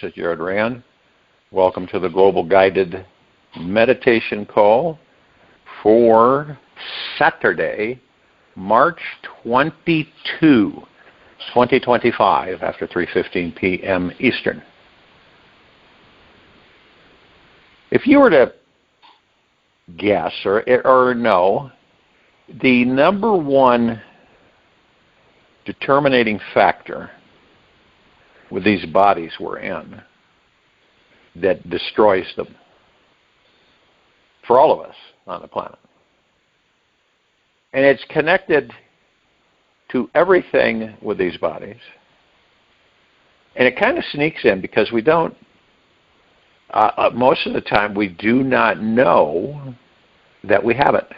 is Jared Rand. Welcome to the Global Guided Meditation Call for Saturday, March 22, 2025, after 3:15 p.m. Eastern. If you were to guess or know, the number one determining factor with these bodies we're in that destroys them for all of us on the planet. And it's connected to everything with these bodies. And it kind of sneaks in because we don't, most of the time, we do not know that we have it.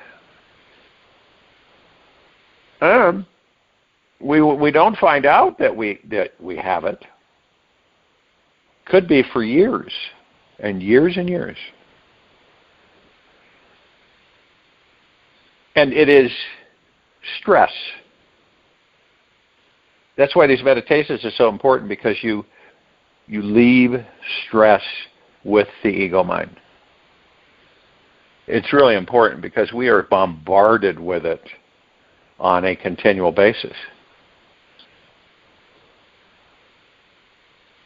We don't find out that we have it. Could be for years and years and years. And it is stress. That's why these meditations are so important, because you leave stress with the ego mind. It's really important because we are bombarded with it on a continual basis.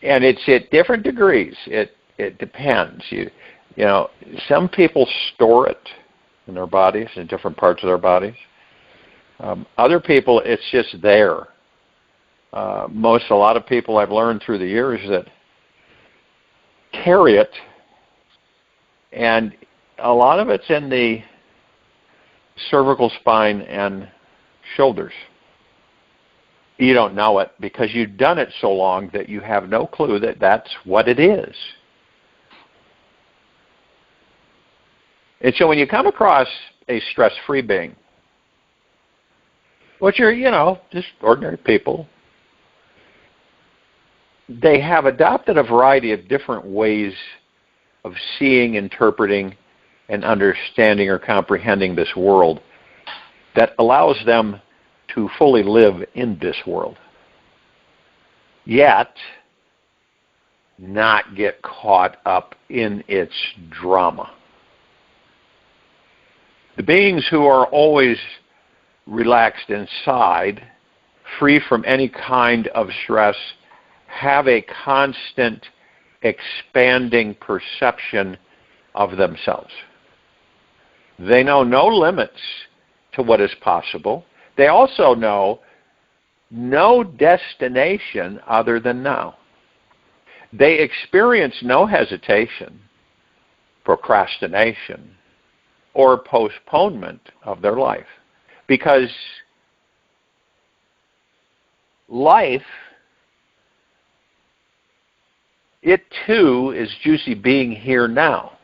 And it's at different degrees. It depends. You know, some people store it in their bodies, in different parts of their bodies. Other people, it's just there. A lot of people I've learned through the years that carry it, and a lot of it's in the cervical spine and shoulders. You don't know it because you've done it so long that you have no clue that that's what it is. And so when you come across a stress-free being, which are, just ordinary people, they have adopted a variety of different ways of seeing, interpreting, and understanding or comprehending this world that allows them to fully live in this world, yet not get caught up in its drama. The beings who are always relaxed inside, free from any kind of stress, have a constant expanding perception of themselves. They know no limits to what is possible. They also know no destination other than now. They experience no hesitation, procrastination, or postponement of their life, because life, it too is juicy being here now.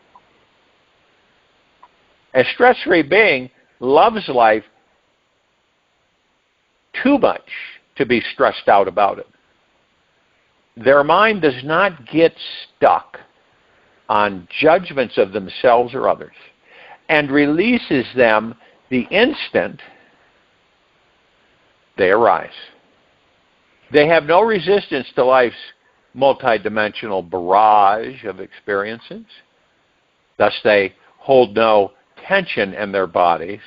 A stress-free being loves life too much to be stressed out about it. Their mind does not get stuck on judgments of themselves or others, and releases them the instant they arise. They have no resistance to life's multidimensional barrage of experiences. Thus, they hold no tension in their body's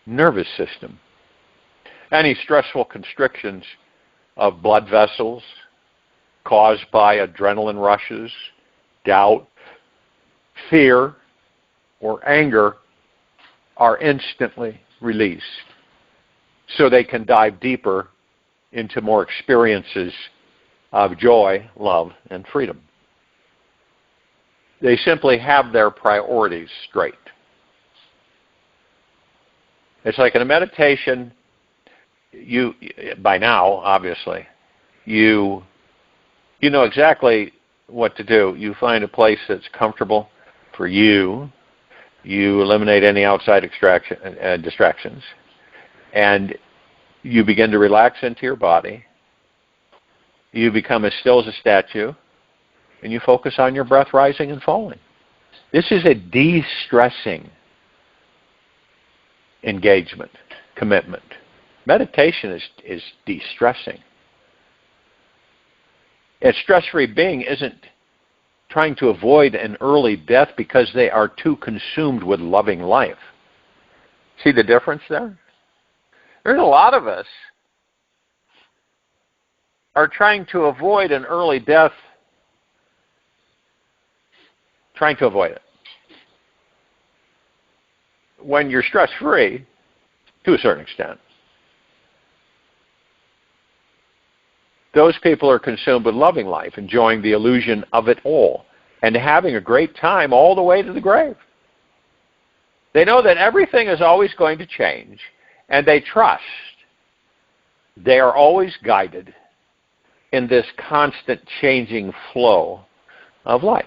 nervous system. Any stressful constrictions of blood vessels caused by adrenaline rushes, doubt, fear, or anger are instantly released, so they can dive deeper into more experiences of joy, love, and freedom. They simply have their priorities straight. It's like in a meditation, by now, obviously, you know exactly what to do. You find a place that's comfortable for you. You eliminate any outside distractions. And you begin to relax into your body. You become as still as a statue. And you focus on your breath rising and falling. This is a de-stressing engagement, commitment. Meditation is de-stressing. A stress-free being isn't trying to avoid an early death because they are too consumed with loving life. See the difference there? There's a lot of us are trying to avoid an early death, trying to avoid it. When you're stress-free, to a certain extent, those people are consumed with loving life, enjoying the illusion of it all, and having a great time all the way to the grave. They know that everything is always going to change, and they trust. They are always guided in this constant changing flow of life.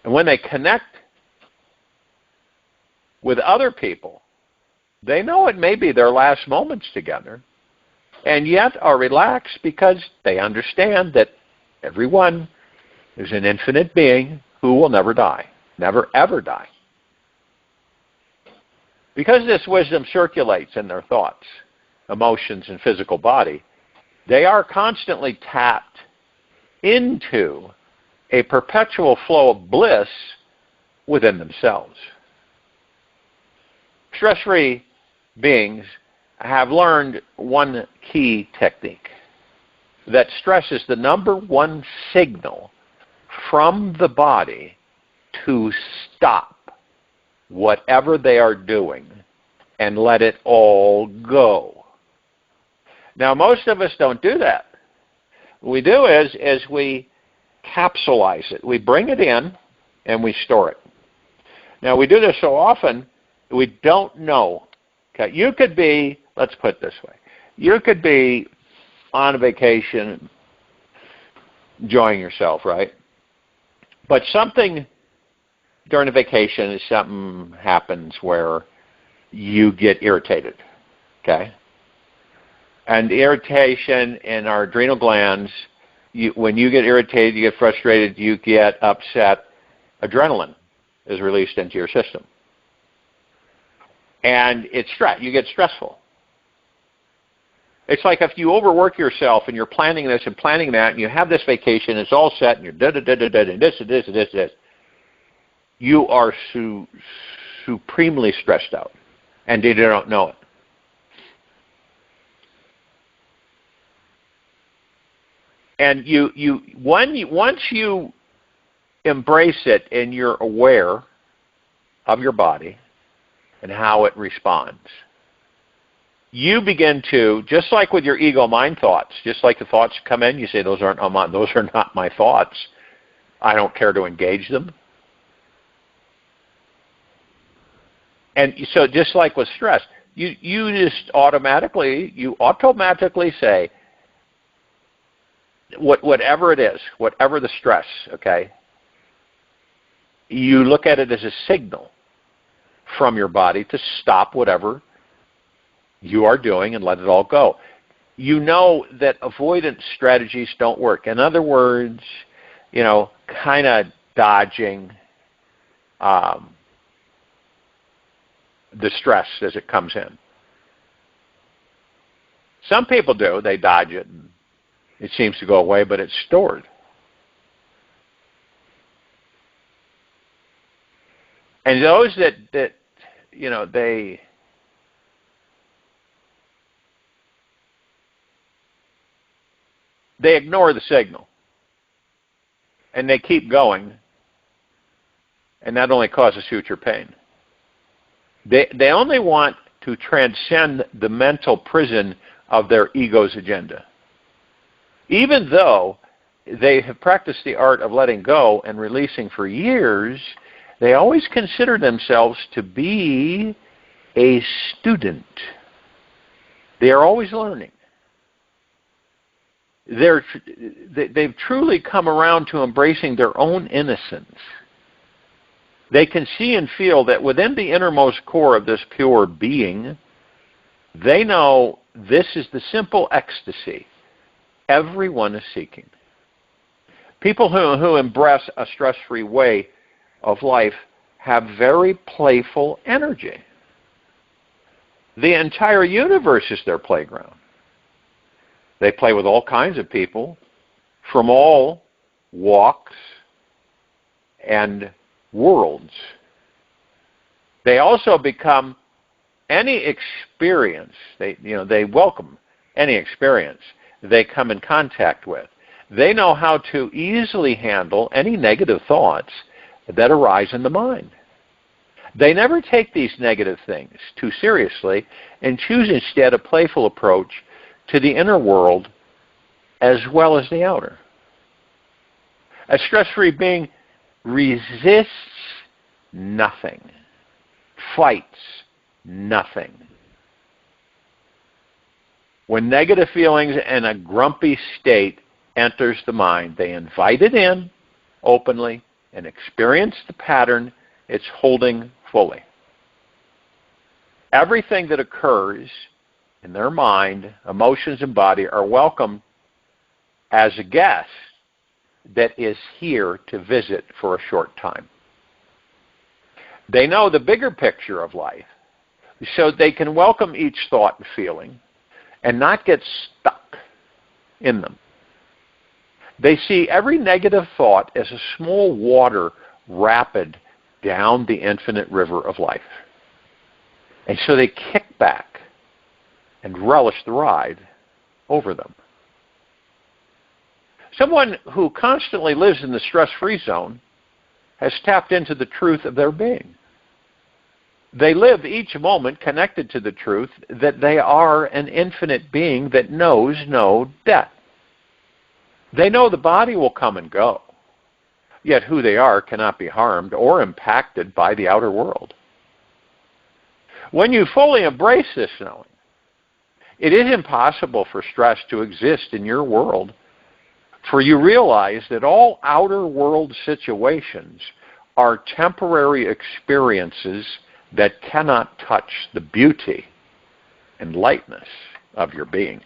And when they connect with other people, they know it may be their last moments together, and yet are relaxed because they understand that everyone is an infinite being who will never die, never ever die. Because this wisdom circulates in their thoughts, emotions, and physical body, they are constantly tapped into a perpetual flow of bliss within themselves. Stress-free beings have learned one key technique, that stress is the number one signal from the body to stop whatever they are doing and let it all go. Now, most of us don't do that. What we do is we capsulize it. We bring it in and we store it. Now, we do this so often, we don't know. Okay, you could be, let's put it this way, you could be on a vacation enjoying yourself, right? But something during a vacation, something happens where you get irritated, okay? And irritation in our adrenal glands, when you get irritated, you get frustrated, you get upset, adrenaline is released into your system. And it's stress. You get stressful. It's like if you overwork yourself and you're planning this and planning that, and you have this vacation, it's all set, and you're da-da-da-da-da, and this. You are supremely stressed out, and they don't know it. And once you embrace it and you're aware of your body and how it responds, you begin to, just like with your ego mind thoughts, just like the thoughts come in, you say, those are not my thoughts. I don't care to engage them. And so just like with stress, you just automatically say, whatever it is, whatever the stress, okay, you look at it as a signal from your body to stop whatever you are doing and let it all go. You know that avoidance strategies don't work. In other words, kind of dodging the stress as it comes in. Some people do. They dodge it, and it seems to go away, but it's stored. And those that they ignore the signal, and they keep going, and that only causes future pain. They only want to transcend the mental prison of their ego's agenda. Even though they have practiced the art of letting go and releasing for years, they always consider themselves to be a student. They are always learning. They've truly come around to embracing their own innocence. They can see and feel that within the innermost core of this pure being, they know this is the simple ecstasy everyone is seeking. People who embrace a stress-free way of life have very playful energy. The entire universe is their playground. They play with all kinds of people, from all walks and worlds. They also become any experience. They welcome any experience they come in contact with. They know how to easily handle any negative thoughts that arise in the mind. They never take these negative things too seriously and choose instead a playful approach to the inner world as well as the outer. A stress-free being resists nothing, fights nothing. When negative feelings and a grumpy state enters the mind, they invite it in openly and experience the pattern it's holding fully. Everything that occurs in their mind, emotions, and body are welcome as a guest that is here to visit for a short time. They know the bigger picture of life, so they can welcome each thought and feeling and not get stuck in them. They see every negative thought as a small water rapid down the infinite river of life. And so they kick back and relish the ride over them. Someone who constantly lives in the stress-free zone has tapped into the truth of their being. They live each moment connected to the truth that they are an infinite being that knows no death. They know the body will come and go, yet who they are cannot be harmed or impacted by the outer world. When you fully embrace this knowing, it is impossible for stress to exist in your world, for you realize that all outer world situations are temporary experiences that cannot touch the beauty and lightness of your being.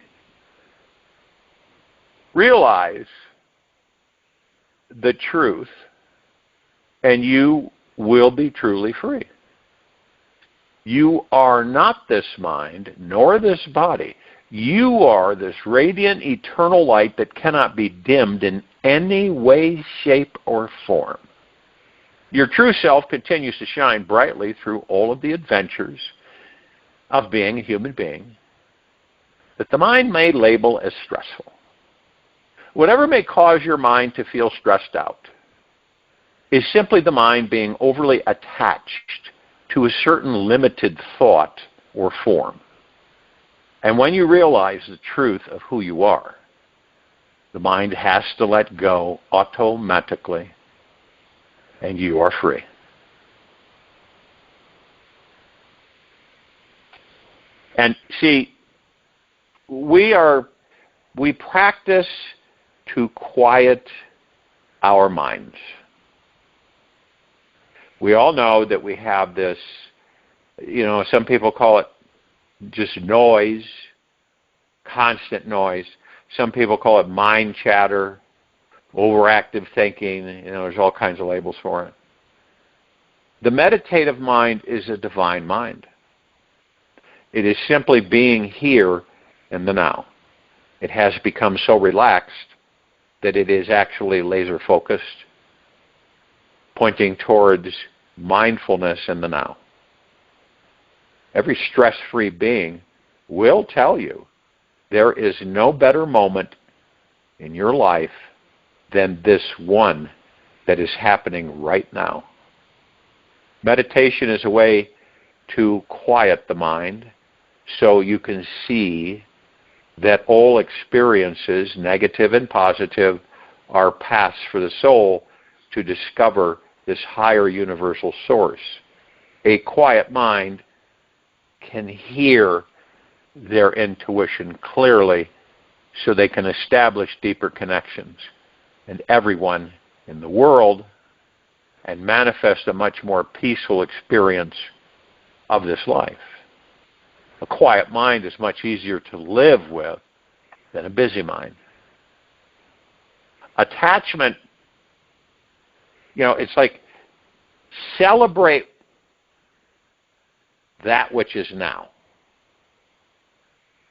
Realize the truth, and you will be truly free. You are not this mind, nor this body. You are this radiant, eternal light that cannot be dimmed in any way, shape, or form. Your true self continues to shine brightly through all of the adventures of being a human being that the mind may label as stressful. Whatever may cause your mind to feel stressed out is simply the mind being overly attached to a certain limited thought or form. And when you realize the truth of who you are, the mind has to let go automatically, and you are free. And see, we practice to quiet our minds. We all know that we have this, some people call it just noise, constant noise. Some people call it mind chatter, overactive thinking. There's all kinds of labels for it. The meditative mind is a divine mind. It is simply being here in the now. It has become so relaxed that it is actually laser focused, pointing towards mindfulness in the now. Every stress-free being will tell you there is no better moment in your life than this one that is happening right now. Meditation is a way to quiet the mind so you can see that all experiences, negative and positive, are paths for the soul to discover this higher universal source. A quiet mind can hear their intuition clearly so they can establish deeper connections. And everyone in the world and manifest a much more peaceful experience of this life. A quiet mind is much easier to live with than a busy mind. Attachment, it's like celebrate that which is now.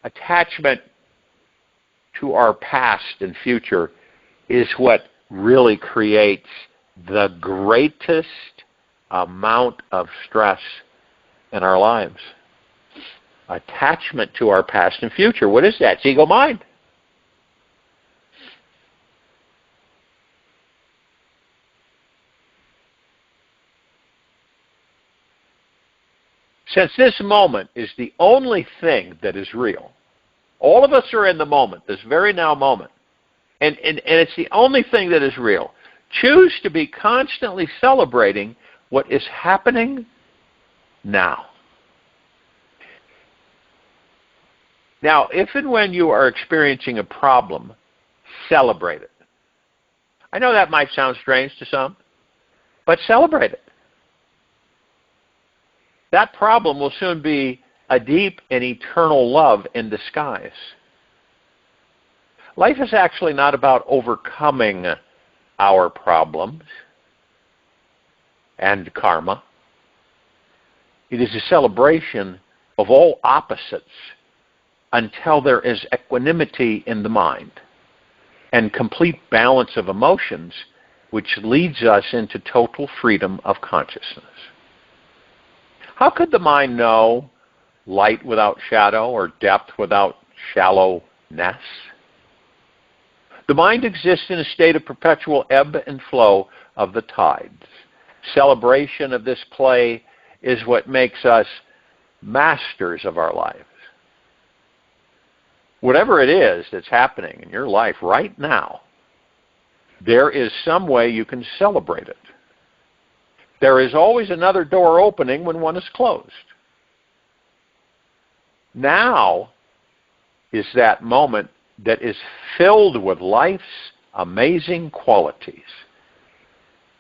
Attachment to our past and future is what really creates the greatest amount of stress in our lives. Attachment to our past and future. What is that? It's ego mind. Since this moment is the only thing that is real, all of us are in the moment, this very now moment, and it's the only thing that is real. Choose to be constantly celebrating what is happening now. Now, if and when you are experiencing a problem, celebrate it. I know that might sound strange to some, but celebrate it. That problem will soon be a deep and eternal love in disguise. Life is actually not about overcoming our problems and karma. It is a celebration of all opposites until there is equanimity in the mind and complete balance of emotions, which leads us into total freedom of consciousness. How could the mind know light without shadow or depth without shallowness? The mind exists in a state of perpetual ebb and flow of the tides. Celebration of this play is what makes us masters of our lives. Whatever it is that's happening in your life right now, there is some way you can celebrate it. There is always another door opening when one is closed. Now is that moment that is filled with life's amazing qualities.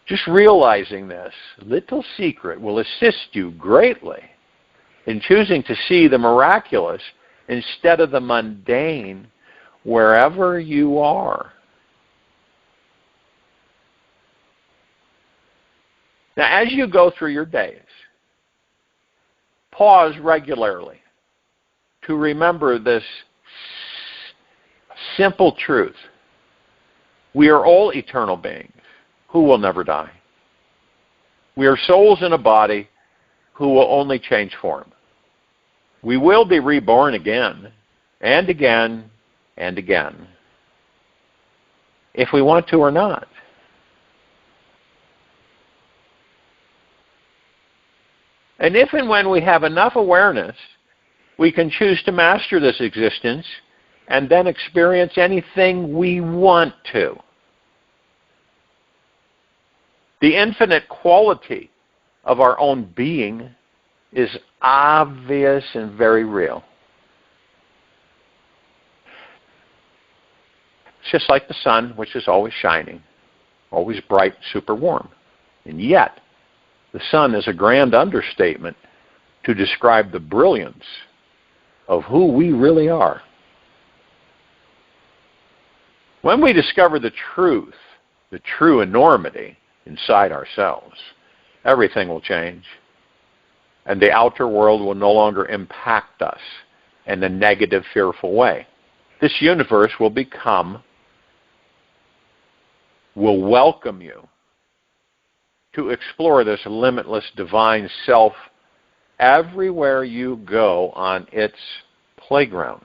Just realizing this little secret will assist you greatly in choosing to see the miraculous instead of the mundane wherever you are. Now, as you go through your days, pause regularly to remember this simple truth. We are all eternal beings who will never die. We are souls in a body who will only change form. We will be reborn again and again and again, if we want to or not. And if and when we have enough awareness, we can choose to master this existence and then experience anything we want to. The infinite quality of our own being is obvious and very real. It's just like the sun, which is always shining, always bright, super warm. And yet, the sun is a grand understatement to describe the brilliance of who we really are. When we discover the truth, the true enormity inside ourselves, everything will change. And the outer world will no longer impact us in a negative, fearful way. This universe will welcome you to explore this limitless divine self everywhere you go on its playground.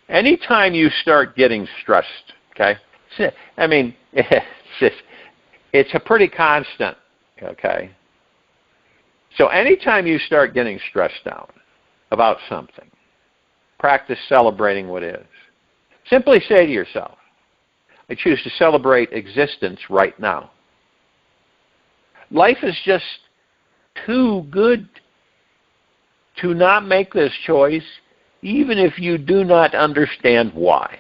Anytime you start getting stressed, okay? I mean, it's a pretty constant, okay? So anytime you start getting stressed out about something, practice celebrating what is. Simply say to yourself, I choose to celebrate existence right now. Life is just too good to not make this choice, even if you do not understand why.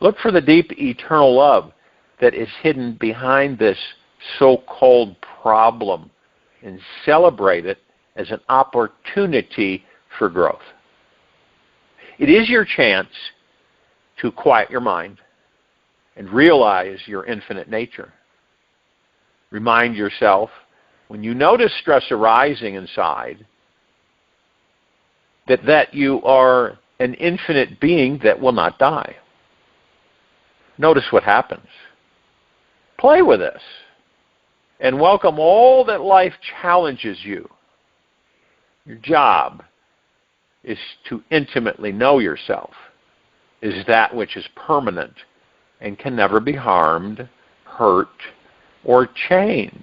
Look for the deep eternal love that is hidden behind this so-called problem and celebrate it as an opportunity for growth. It is your chance to quiet your mind and realize your infinite nature. Remind yourself, when you notice stress arising inside, that you are an infinite being that will not die. Notice what happens. Play with this and welcome all that life challenges you. Your job is to intimately know yourself, is that which is permanent and can never be harmed, hurt, or changed.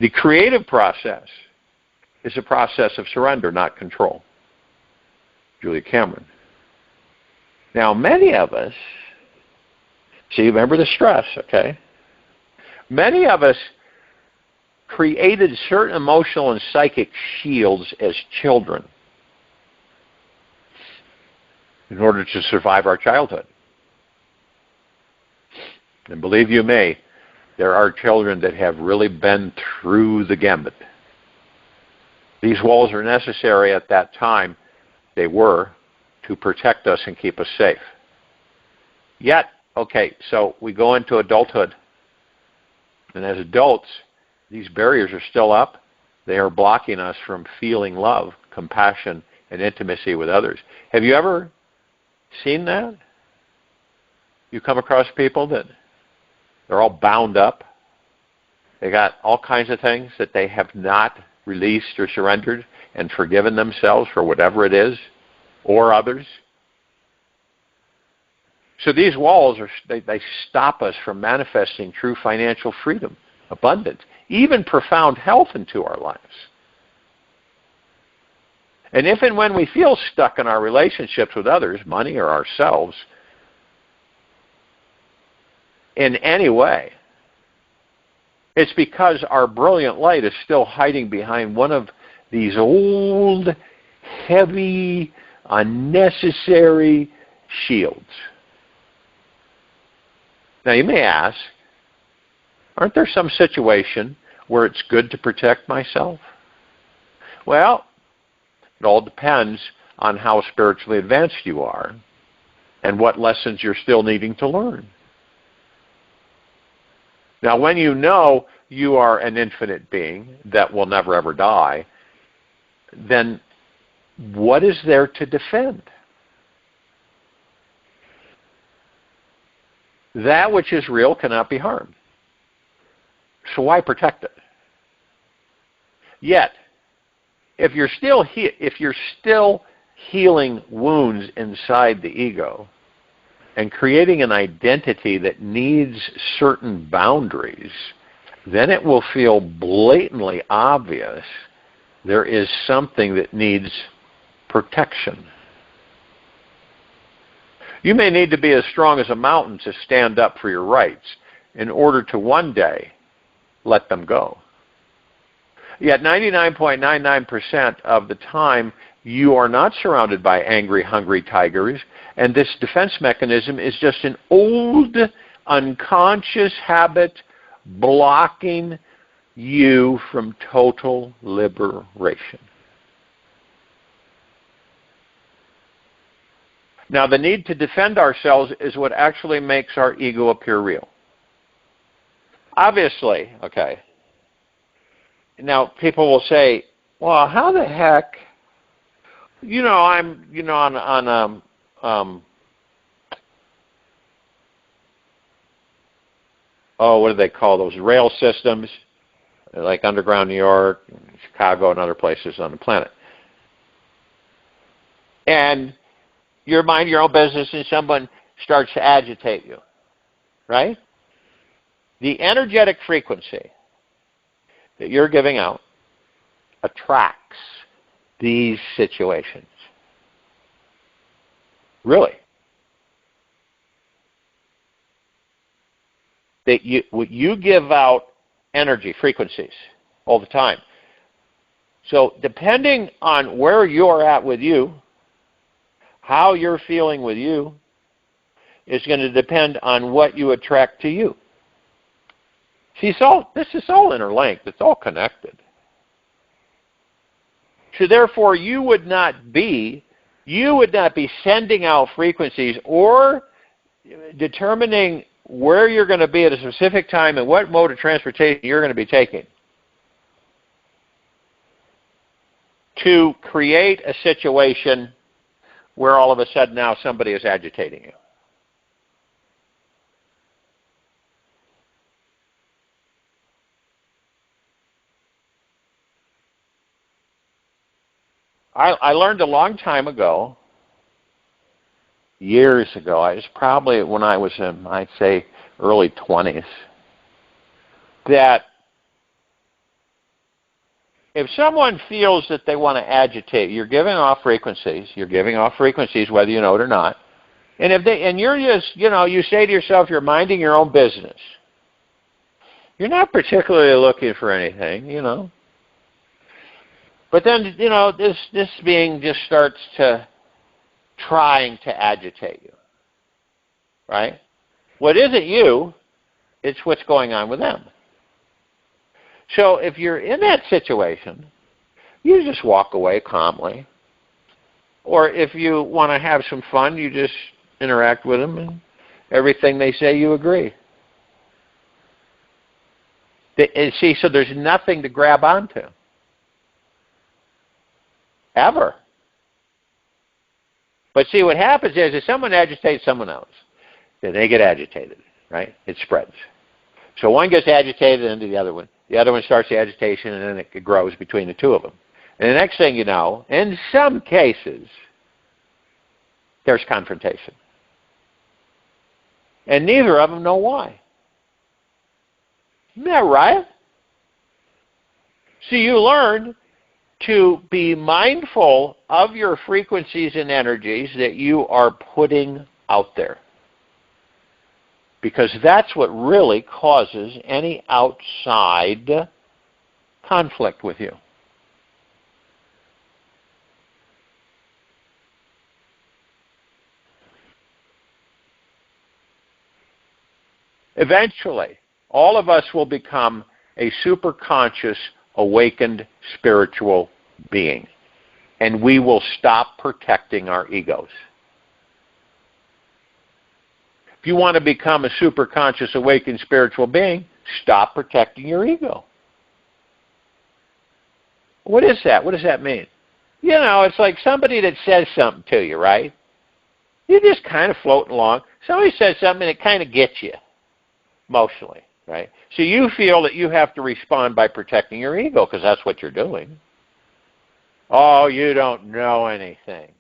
The creative process is a process of surrender, not control. Julia Cameron. Now, many of us, see, remember the stress, okay? Many of us created certain emotional and psychic shields as children in order to survive our childhood. And believe you me, there are children that have really been through the gambit. These walls are necessary at that time. They were to protect us and keep us safe. Yet, okay, so we go into adulthood. And as adults, these barriers are still up. They are blocking us from feeling love, compassion, and intimacy with others. Have you ever seen that? You come across people that they're all bound up. They got all kinds of things that they have not released or surrendered and forgiven themselves for whatever it is, or others. So these walls, they stop us from manifesting true financial freedom, abundance, even profound health into our lives. And if and when we feel stuck in our relationships with others, money or ourselves, in any way, it's because our brilliant light is still hiding behind one of these old, heavy, unnecessary shields. Now you may ask, aren't there some situation where it's good to protect myself? Well, it all depends on how spiritually advanced you are and what lessons you're still needing to learn. Now, when you know you are an infinite being that will never ever die, then what is there to defend? That which is real cannot be harmed. So why protect it? Yet, if you're still healing wounds inside the ego and creating an identity that needs certain boundaries, then it will feel blatantly obvious there is something that needs protection. You may need to be as strong as a mountain to stand up for your rights in order to one day let them go. Yet 99.99% of the time, you are not surrounded by angry, hungry tigers, and this defense mechanism is just an old, unconscious habit blocking you from total liberation. Now, the need to defend ourselves is what actually makes our ego appear real. Obviously, okay. Now, people will say, well, how the heck, I'm, what do they call those, rail systems, like underground New York, Chicago, and other places on the planet. And you mind your own business and someone starts to agitate you, right? The energetic frequency that you're giving out attracts these situations. Really. That you give out energy, frequencies, all the time. So depending on where you're at with you, how you're feeling with you, is going to depend on what you attract to you. See, this is all interlinked. It's all connected. So therefore, you would not be sending out frequencies or determining where you're going to be at a specific time and what mode of transportation you're going to be taking to create a situation where all of a sudden now somebody is agitating you. I learned a long time ago, years ago, I was probably when I was in, I'd say, early 20s, that if someone feels that they want to agitate, you're giving off frequencies whether you know it or not, and you're just, you say to yourself, you're minding your own business. You're not particularly looking for anything, But then, this being just starts trying to agitate you, right? What isn't you, it's what's going on with them. So if you're in that situation, you just walk away calmly. Or if you want to have some fun, you just interact with them and everything they say you agree. See, so there's nothing to grab onto. Ever. But see, what happens is if someone agitates someone else, then they get agitated, right? It spreads. So one gets agitated into the other one. The other one starts the agitation, and then it grows between the two of them. And the next thing you know, in some cases, there's confrontation. And neither of them know why. Isn't that right? So you learn to be mindful of your frequencies and energies that you are putting out there. Because that's what really causes any outside conflict with you. Eventually, all of us will become a superconscious, awakened spiritual being. And we will stop protecting our egos. If you want to become a superconscious, awakened spiritual being, stop protecting your ego. What is that? What does that mean? It's like somebody that says something to you, right? You're just kind of floating along. Somebody says something and it kind of gets you emotionally. Right? So you feel that you have to respond by protecting your ego because that's what you're doing. Oh, you don't know anything.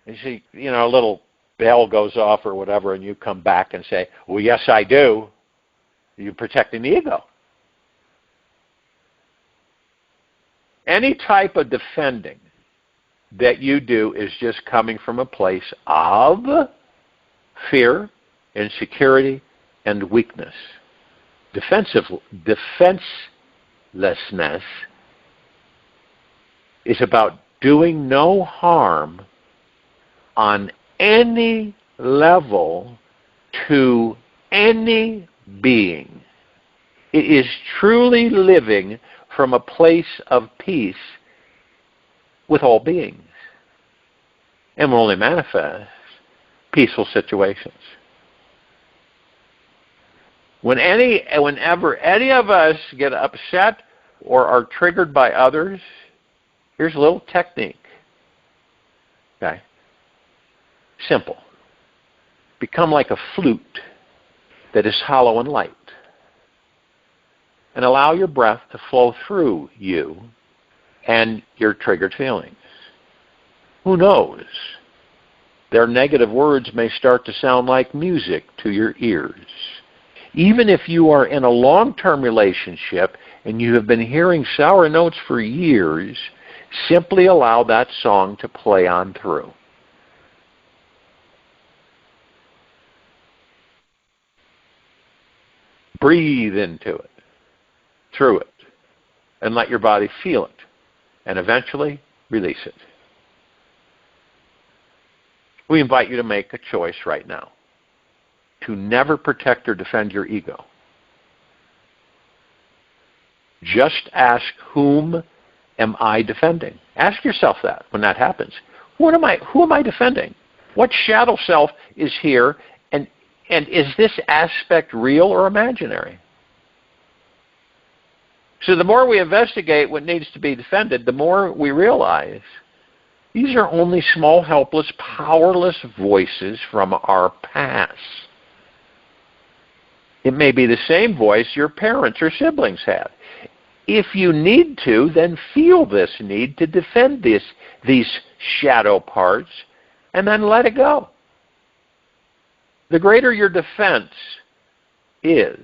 You see, a little bell goes off or whatever, and you come back and say, well, yes, I do. You're protecting the ego. Any type of defending that you do is just coming from a place of fear, insecurity, and weakness. Defenselessness is about doing no harm on any level to any being. It is truly living from a place of peace with all beings and will only manifest peaceful situations. Whenever any of us get upset or are triggered by others, here's a little technique. Okay? Simple. Become like a flute that is hollow and light. And allow your breath to flow through you and your triggered feelings. Who knows? Their negative words may start to sound like music to your ears. Even if you are in a long-term relationship and you have been hearing sour notes for years, simply allow that song to play on through. Breathe into it, through it, and let your body feel it, and eventually release it. We invite you to make a choice right now to never protect or defend your ego. Just ask, whom am I defending? Ask yourself that when that happens. Who am I defending? What shadow self is here, and And is this aspect real or imaginary? So the more we investigate what needs to be defended, the more we realize these are only small, helpless, powerless voices from our past. It may be the same voice your parents or siblings had. If you need to, then feel this need to defend these shadow parts, and then let it go. The greater your defense is,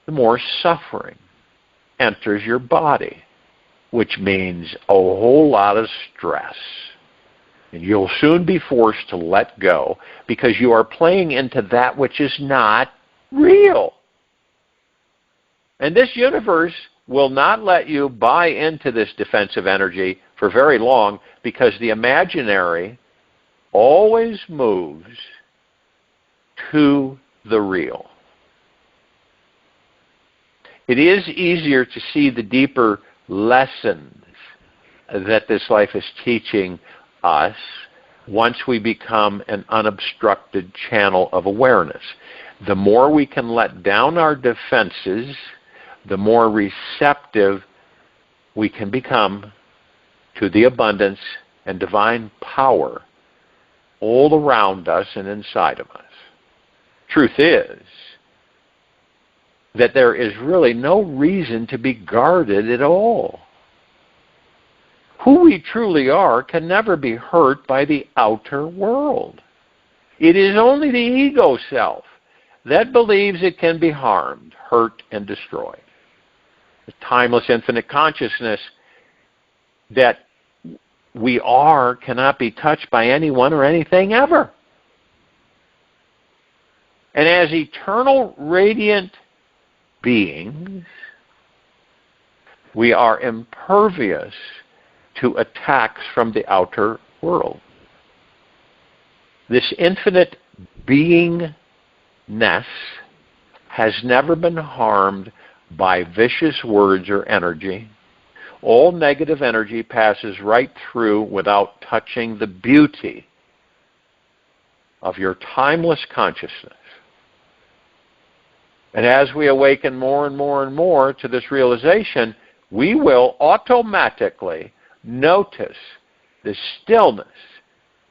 the more suffering enters your body, which means a whole lot of stress. And you'll soon be forced to let go because you are playing into that which is not real. And this universe will not let you buy into this defensive energy for very long, because the imaginary always moves to the real. It is easier to see the deeper lessons that this life is teaching us once we become an unobstructed channel of awareness. The more we can let down our defenses, the more receptive we can become to the abundance and divine power all around us and inside of us. Truth is that there is really no reason to be guarded at all. Who we truly are can never be hurt by the outer world. It is only the ego self that believes it can be harmed, hurt, and destroyed. The timeless infinite consciousness that we are cannot be touched by anyone or anything ever. And as eternal radiant beings, we are impervious to attacks from the outer world. This infinite beingness has never been harmed by vicious words or energy. All negative energy passes right through without touching the beauty of your timeless consciousness. And as we awaken more and more and more to this realization, we will automatically notice the stillness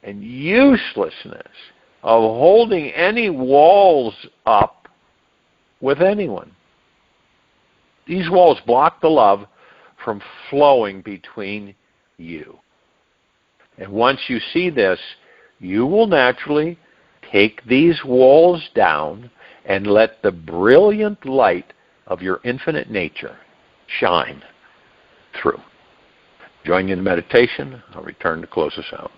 and uselessness of holding any walls up with anyone. These walls block the love from flowing between you. And once you see this, you will naturally take these walls down and let the brilliant light of your infinite nature shine through. Join you in meditation. I'll return to close us out.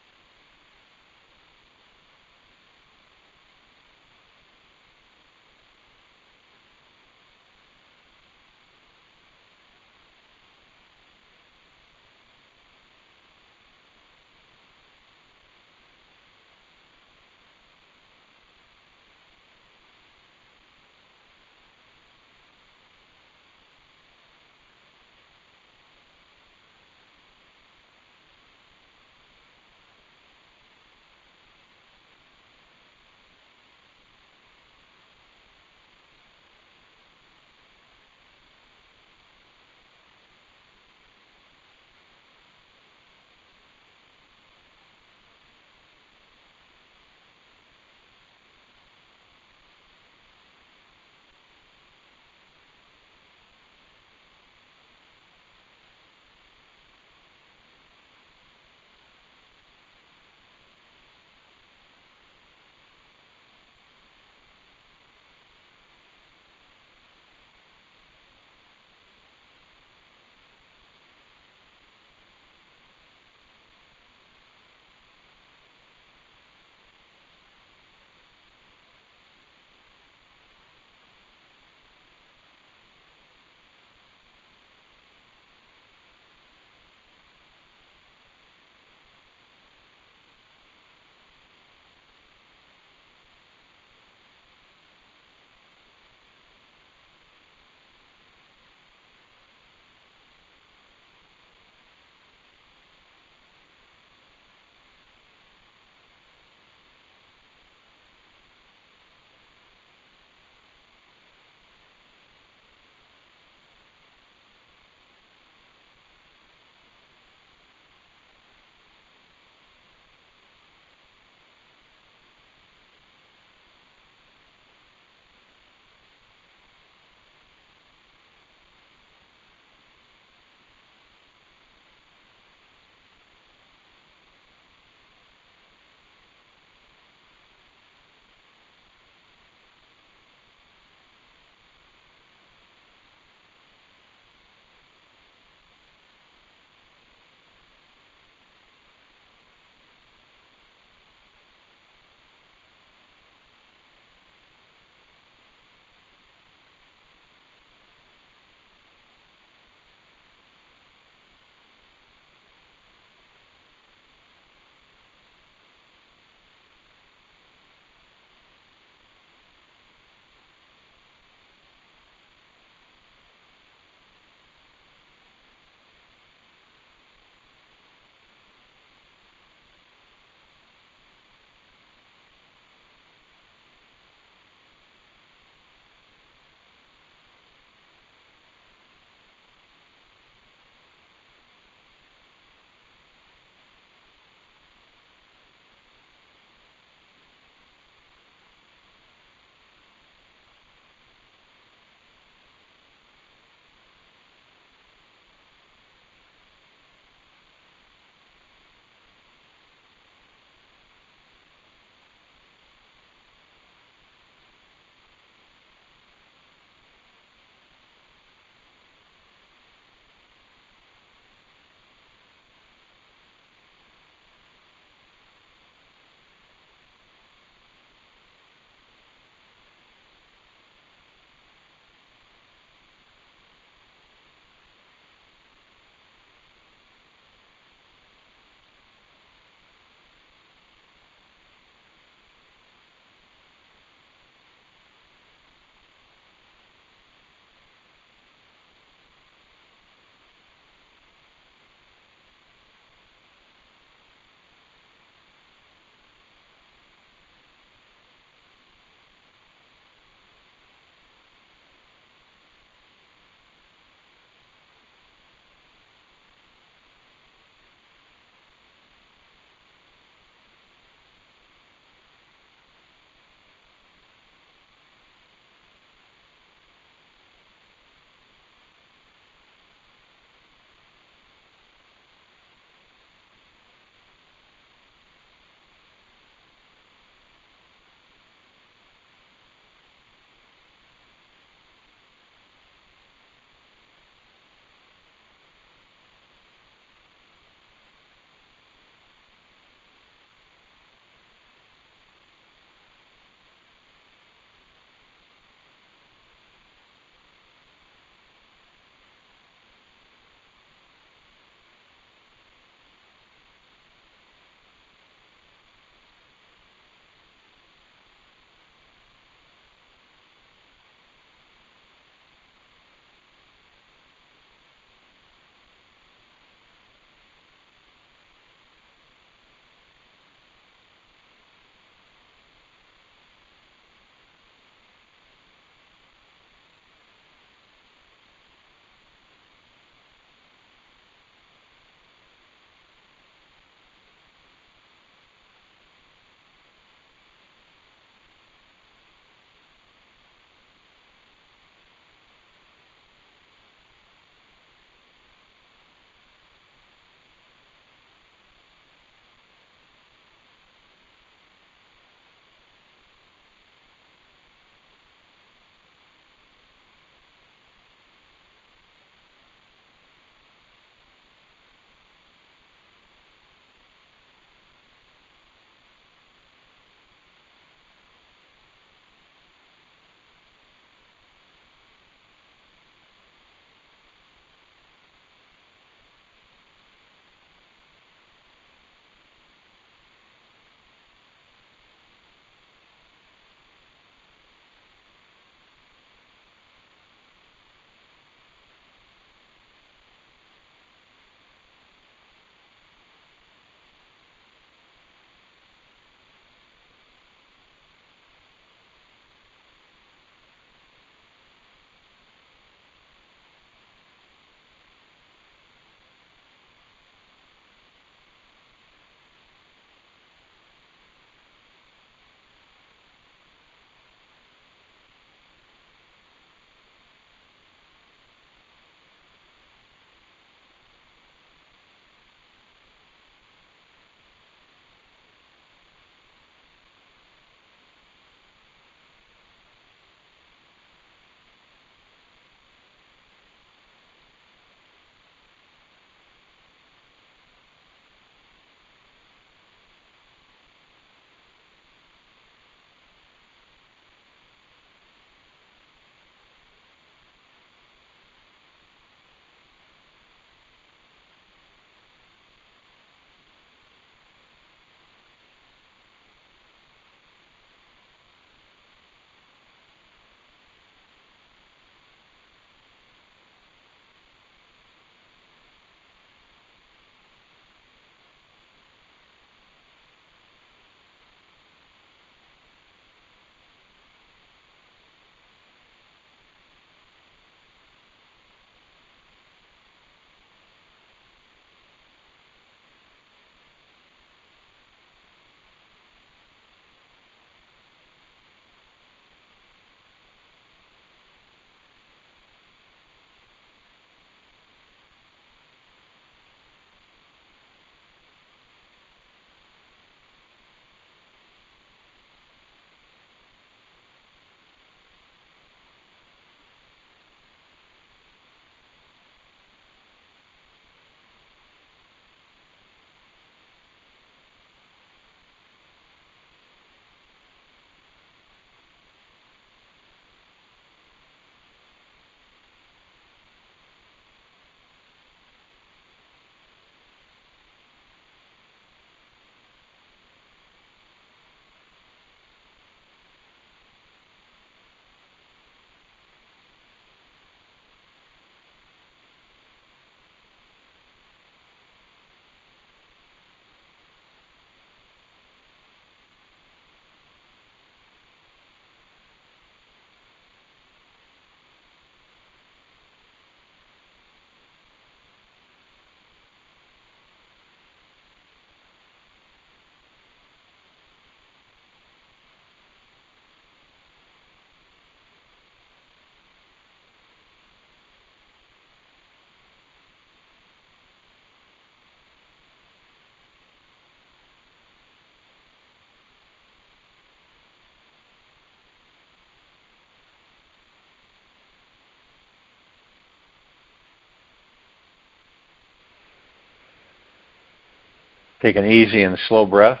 Take an easy and slow breath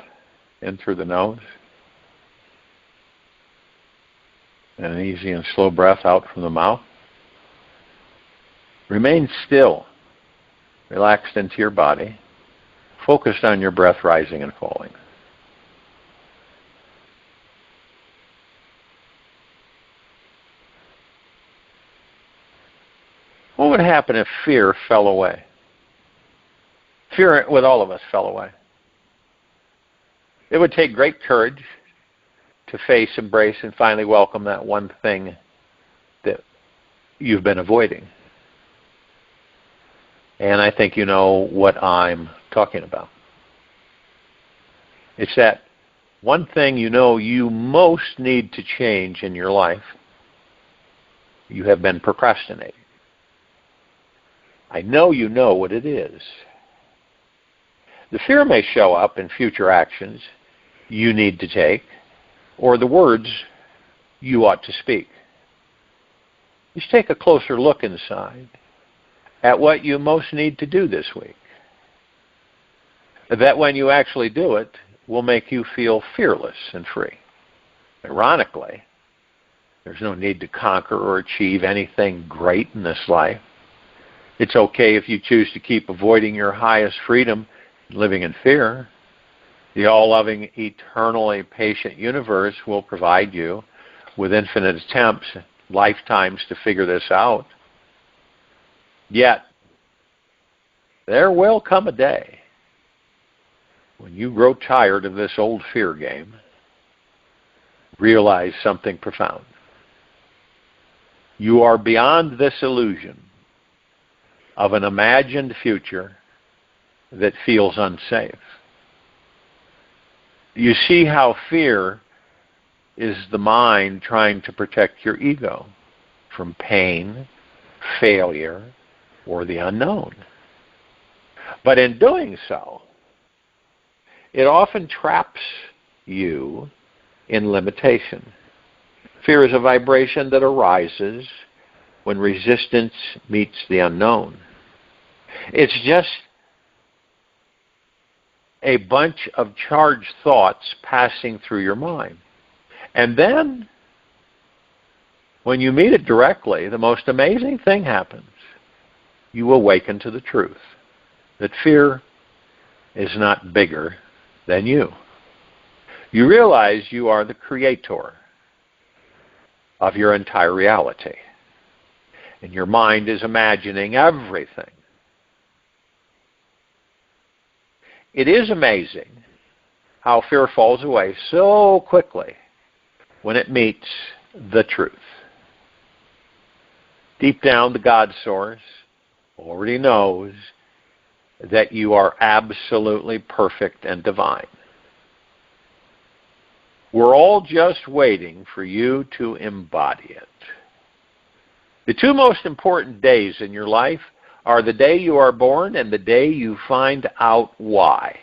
in through the nose. And an easy and slow breath out from the mouth. Remain still, relaxed into your body, focused on your breath rising and falling. What would happen if fear fell away? Fear with all of us fell away. It would take great courage to face, embrace, and finally welcome that one thing that you've been avoiding. And I think you know what I'm talking about. It's that one thing you know you most need to change in your life. You have been procrastinating. I know you know what it is. The fear may show up in future actions you need to take, or the words you ought to speak. Just take a closer look inside at what you most need to do this week. That when you actually do it, will make you feel fearless and free. Ironically, there's no need to conquer or achieve anything great in this life. It's okay if you choose to keep avoiding your highest freedom, living in fear. The all-loving, eternally patient universe will provide you with infinite attempts, lifetimes to figure this out. Yet, there will come a day when you grow tired of this old fear game, realize something profound. You are beyond this illusion of an imagined future that feels unsafe. You see how fear is the mind trying to protect your ego from pain, failure, or the unknown. But in doing so, it often traps you in limitation. Fear is a vibration that arises when resistance meets the unknown. It's just a bunch of charged thoughts passing through your mind. And then, when you meet it directly, the most amazing thing happens. You awaken to the truth that fear is not bigger than you. You realize you are the creator of your entire reality. And your mind is imagining everything. It is amazing how fear falls away so quickly when it meets the truth. Deep down, the God Source already knows that you are absolutely perfect and divine. We're all just waiting for you to embody it. The two most important days in your life are the day you are born and the day you find out why.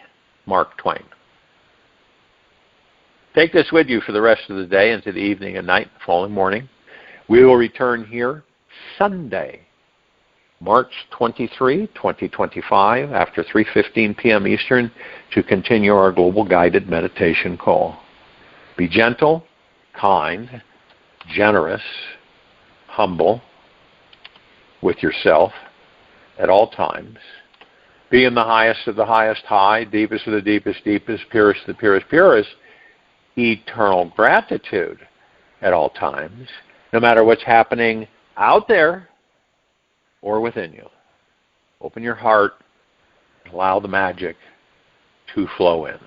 Mark Twain. Take this with you for the rest of the day into the evening and night, the following morning. We will return here Sunday, March 23, 2025, after 3:15 p.m. Eastern, to continue our global guided meditation call. Be gentle, kind, generous, humble with yourself at all times. Be in the highest of the highest high, deepest of the deepest deepest, purest of the purest purest. Eternal gratitude at all times, no matter what's happening out there or within you. Open your heart and allow the magic to flow in.